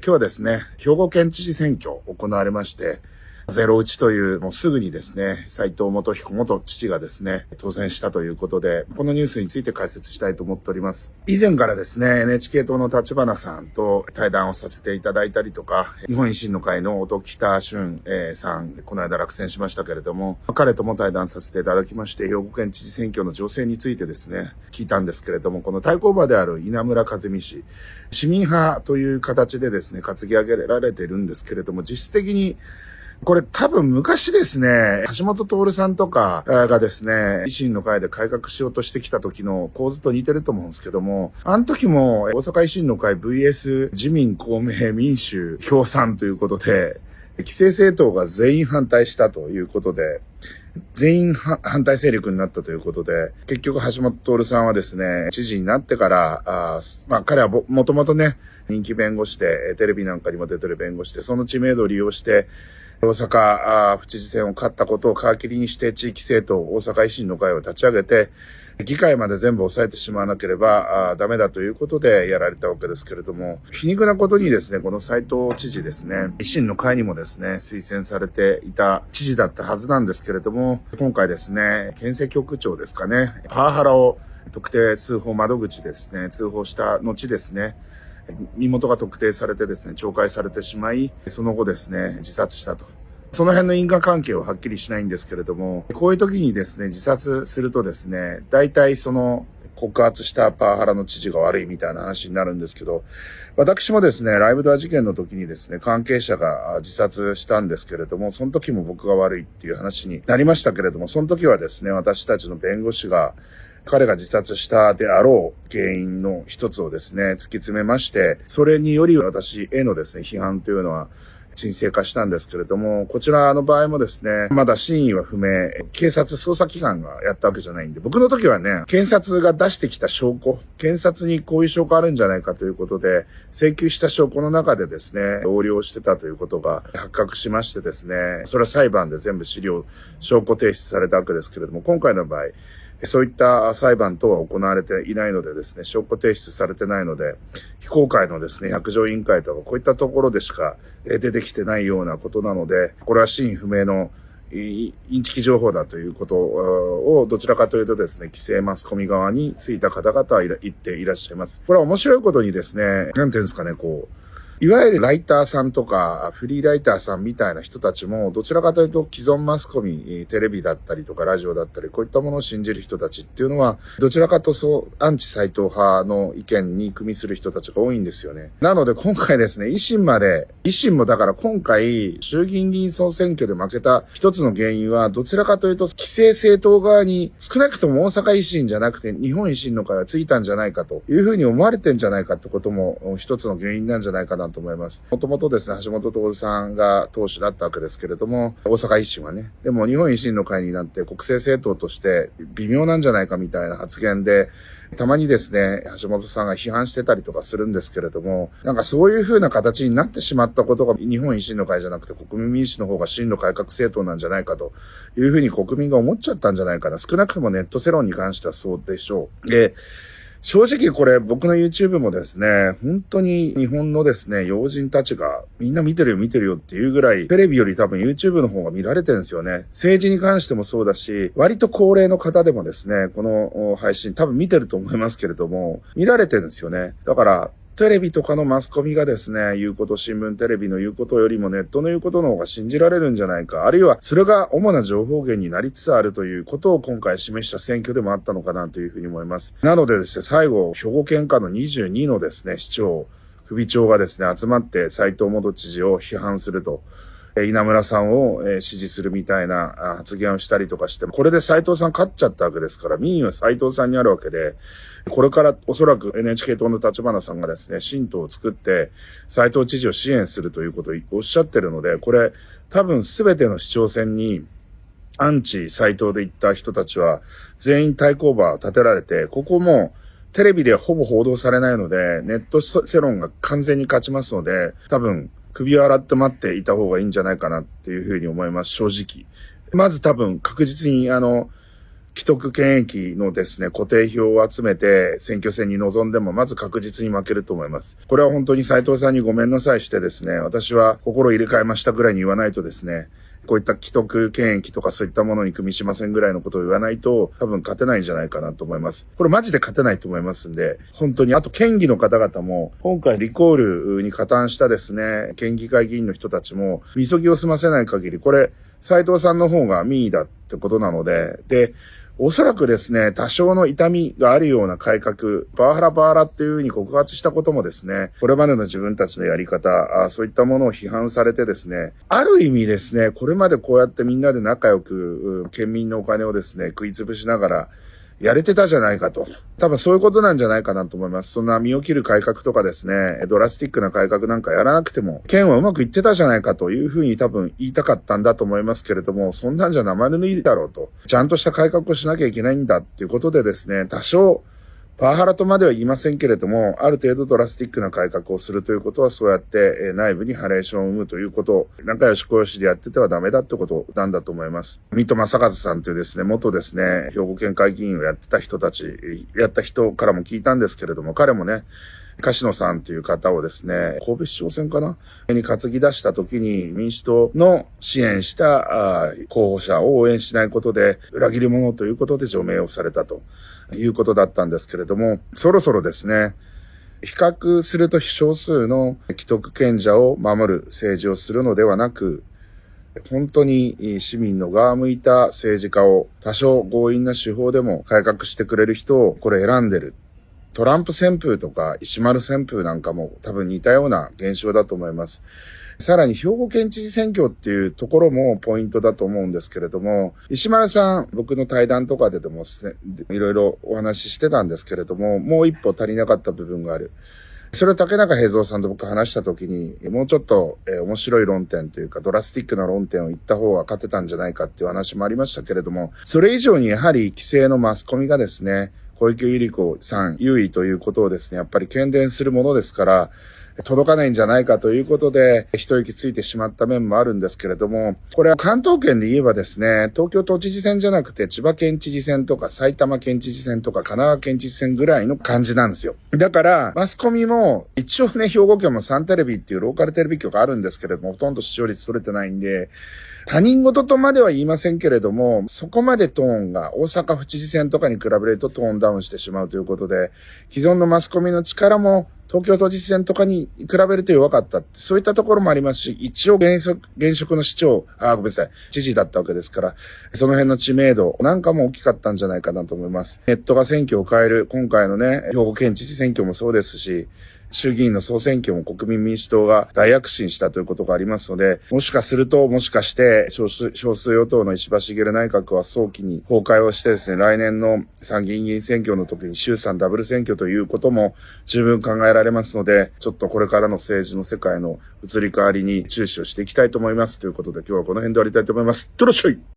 日はですね、兵庫県知事選挙行われまして、0-1という、もうすぐにですね、斉藤元彦元知事がですね、当選したということで、このニュースについて解説したいと思っております。以前からですね、NHK 党の立花さんと対談をさせていただいたりとか、日本維新の会の音喜多俊さん、この間落選しましたけれども、彼とも対談させていただきまして、兵庫県知事選挙の情勢についてですね、聞いたんですけれども、この対抗馬である稲村和美氏、市民派という形でですね、担ぎ上げられているんですけれども、実質的にこれ多分昔ですね、橋本徹さんとかがですね、維新の会で改革しようとしてきた時の構図と似てると思うんですけども、あの時も大阪維新の会 VS 自民公明民主共産ということで、既成政党が全員反対したということで、全員反対勢力になったということで、結局橋本徹さんはですね、知事になってから、彼はもともとね、人気弁護士で、テレビなんかにも出てる弁護士で、その知名度を利用して、大阪府知事選を勝ったことを皮切りにして地域政党大阪維新の会を立ち上げて、議会まで全部抑えてしまわなければダメだということでやられたわけですけれども、皮肉なことにですね、この斉藤知事ですね、維新の会にもですね、推薦されていた知事だったはずなんですけれども、今回ですね、県政局長ですかね、パワハラを特定通報窓口ですね、通報した後ですね、身元が特定されてですね、懲戒されてしまい、その後ですね、自殺したと。その辺の因果関係ははっきりしないんですけれども、こういう時にですね、自殺するとですね、大体その告発したパワハラの知事が悪いみたいな話になるんですけど、私もですね、ライブドア事件の時にですね、関係者が自殺したんですけれども、その時も僕が悪いっていう話になりましたけれども、その時はですね、私たちの弁護士が彼が自殺したであろう原因の一つをですね、突き詰めまして、それにより私へのですね、批判というのは沈静化したんですけれども、こちらの場合もですね、まだ真意は不明、警察捜査機関がやったわけじゃないんで、僕の時はね、検察が出してきた証拠、検察にこういう証拠あるんじゃないかということで、請求した証拠の中でですね、横領してたということが発覚しましてですね、それは裁判で全部証拠提出されたわけですけれども、今回の場合、そういった裁判等は行われていないのでですね、証拠提出されてないので、非公開のですね、百条委員会とかこういったところでしか出てきてないようなことなので、これは真意不明のインチキ情報だということをどちらかというとですね、規制マスコミ側についた方々は言っていらっしゃいます。これは面白いことにですね、なんていうんですかね、いわゆるライターさんとかフリーライターさんみたいな人たちもどちらかというと既存マスコミ、テレビだったりとかラジオだったりこういったものを信じる人たちっていうのはどちらかとアンチ斉藤派の意見に組みする人たちが多いんですよね。なので今回ですね、維新もだから今回衆議院議員総選挙で負けた一つの原因はどちらかというと既成政党側に少なくとも大阪維新じゃなくて日本維新の会はついたんじゃないかというふうに思われてんじゃないかってことも一つの原因なんじゃないかなと思います。もともとですね、橋本徹さんが党首だったわけですけれども、大阪維新はね、でも日本維新の会になって国政政党として微妙なんじゃないかみたいな発言で、たまにですね、橋本さんが批判してたりとかするんですけれども、なんかそういう風な形になってしまったことが日本維新の会じゃなくて国民民主の方が真の改革政党なんじゃないかという風に国民が思っちゃったんじゃないかな。少なくともネット世論に関してはそうでしょう。で、正直これ僕の YouTube もですね、本当に日本のですね、要人たちがみんな見てるよっていうぐらい、テレビより多分 YouTube の方が見られてるんですよね。政治に関してもそうだし、割と高齢の方でもですね、この配信多分見てると思いますけれども、見られてるんですよね。だから、テレビとかのマスコミがですね、言うこと、新聞テレビの言うことよりもネットの言うことの方が信じられるんじゃないか。あるいは、それが主な情報源になりつつあるということを今回示した選挙でもあったのかなというふうに思います。なのでですね、最後、兵庫県下の22のですね、市長、首長がですね、集まって斉藤元知事を批判すると。稲村さんを支持するみたいな発言をしたりとかして、これで斉藤さん勝っちゃったわけですから、民意は斉藤さんにあるわけで、これからおそらく NHK 党の立花さんがですね、新党を作って斉藤知事を支援するということをおっしゃってるので、これ多分全ての市長選にアンチ斉藤で行った人たちは全員対抗馬を立てられて、ここもテレビでほぼ報道されないので、ネット世論が完全に勝ちますので、多分首を洗って待っていた方がいいんじゃないかなっていうふうに思います、正直。まず多分確実に既得権益のですね、固定票を集めて選挙戦に臨んでもまず確実に負けると思います。これは本当に斉藤さんにごめんなさいしてですね、私は心入れ替えましたぐらいに言わないとですね、こういった既得権益とかそういったものに組みしませんぐらいのことを言わないと多分勝てないんじゃないかなと思います。これマジで勝てないと思いますんで、本当に、あと県議の方々も、今回リコールに加担したですね、県議会議員の人たちも、急ぎを済ませない限り、これ、斉藤さんの方が民意だってことなので、おそらくですね、多少の痛みがあるような改革、パワハラっていう風に告発したこともですね、これまでの自分たちのやり方、そういったものを批判されてですね、ある意味ですね、これまでこうやってみんなで仲良く、県民のお金をですね、食いつぶしながら、やれてたじゃないかと。多分そういうことなんじゃないかなと思います。そんな身を切る改革とかですね、ドラスティックな改革なんかやらなくても、県はうまくいってたじゃないかというふうに多分言いたかったんだと思いますけれども、そんなんじゃ生ぬるいだろうと。ちゃんとした改革をしなきゃいけないんだっていうことでですね、多少、パワハラとまでは言いませんけれども、ある程度ドラスティックな改革をするということは、そうやって内部にハレーションを生むということを、仲良し小良しでやっててはダメだってことなんだと思います。水戸正和さんというですね、元ですね、兵庫県会議員をやってた人たち、やった人からも聞いたんですけれども、彼もね、樫野さんという方をですね、神戸市長選かなに担ぎ出した時に民主党の支援した候補者を応援しないことで裏切り者ということで除名をされたということだったんですけれども、そろそろですね、比較すると少数の既得権者を守る政治をするのではなく、本当に市民の側向いた政治家を多少強引な手法でも改革してくれる人をこれ選んでる。トランプ旋風とか石丸旋風なんかも多分似たような現象だと思います。さらに兵庫県知事選挙っていうところもポイントだと思うんですけれども、石丸さん、僕の対談とかでもいろいろお話ししてたんですけれども、もう一歩足りなかった部分がある。それを竹中平蔵さんと僕話したときに、もうちょっと面白い論点というかドラスティックな論点を言った方が勝てたんじゃないかっていう話もありましたけれども、それ以上にやはり規制のマスコミがですね、小池百合子さん優位ということをですね、やっぱり喧伝するものですから、届かないんじゃないかということで、一息ついてしまった面もあるんですけれども、これは関東圏で言えばですね、東京都知事選じゃなくて、千葉県知事選とか埼玉県知事選とか神奈川県知事選ぐらいの感じなんですよ。だから、マスコミも、一応ね、兵庫県もサンテレビっていうローカルテレビ局あるんですけれども、ほとんど視聴率取れてないんで、他人事とまでは言いませんけれども、そこまでトーンが大阪府知事選とかに比べるとトーンダウンしてしまうということで、既存のマスコミの力も東京都知事選とかに比べると弱かった。そういったところもありますし、一応現職の市長、ごめんなさい、知事だったわけですから、その辺の知名度なんかも大きかったんじゃないかなと思います。ネットが選挙を変える、今回のね、兵庫県知事選挙もそうですし、衆議院の総選挙も国民民主党が大躍進したということがありますので、もしかして少数与党の石破茂内閣は早期に崩壊をしてですね、来年の参議院議員選挙の時に衆参ダブル選挙ということも十分考えられますので、ちょっとこれからの政治の世界の移り変わりに注視をしていきたいと思います。ということで今日はこの辺で終わりたいと思います。いってらっしゃい。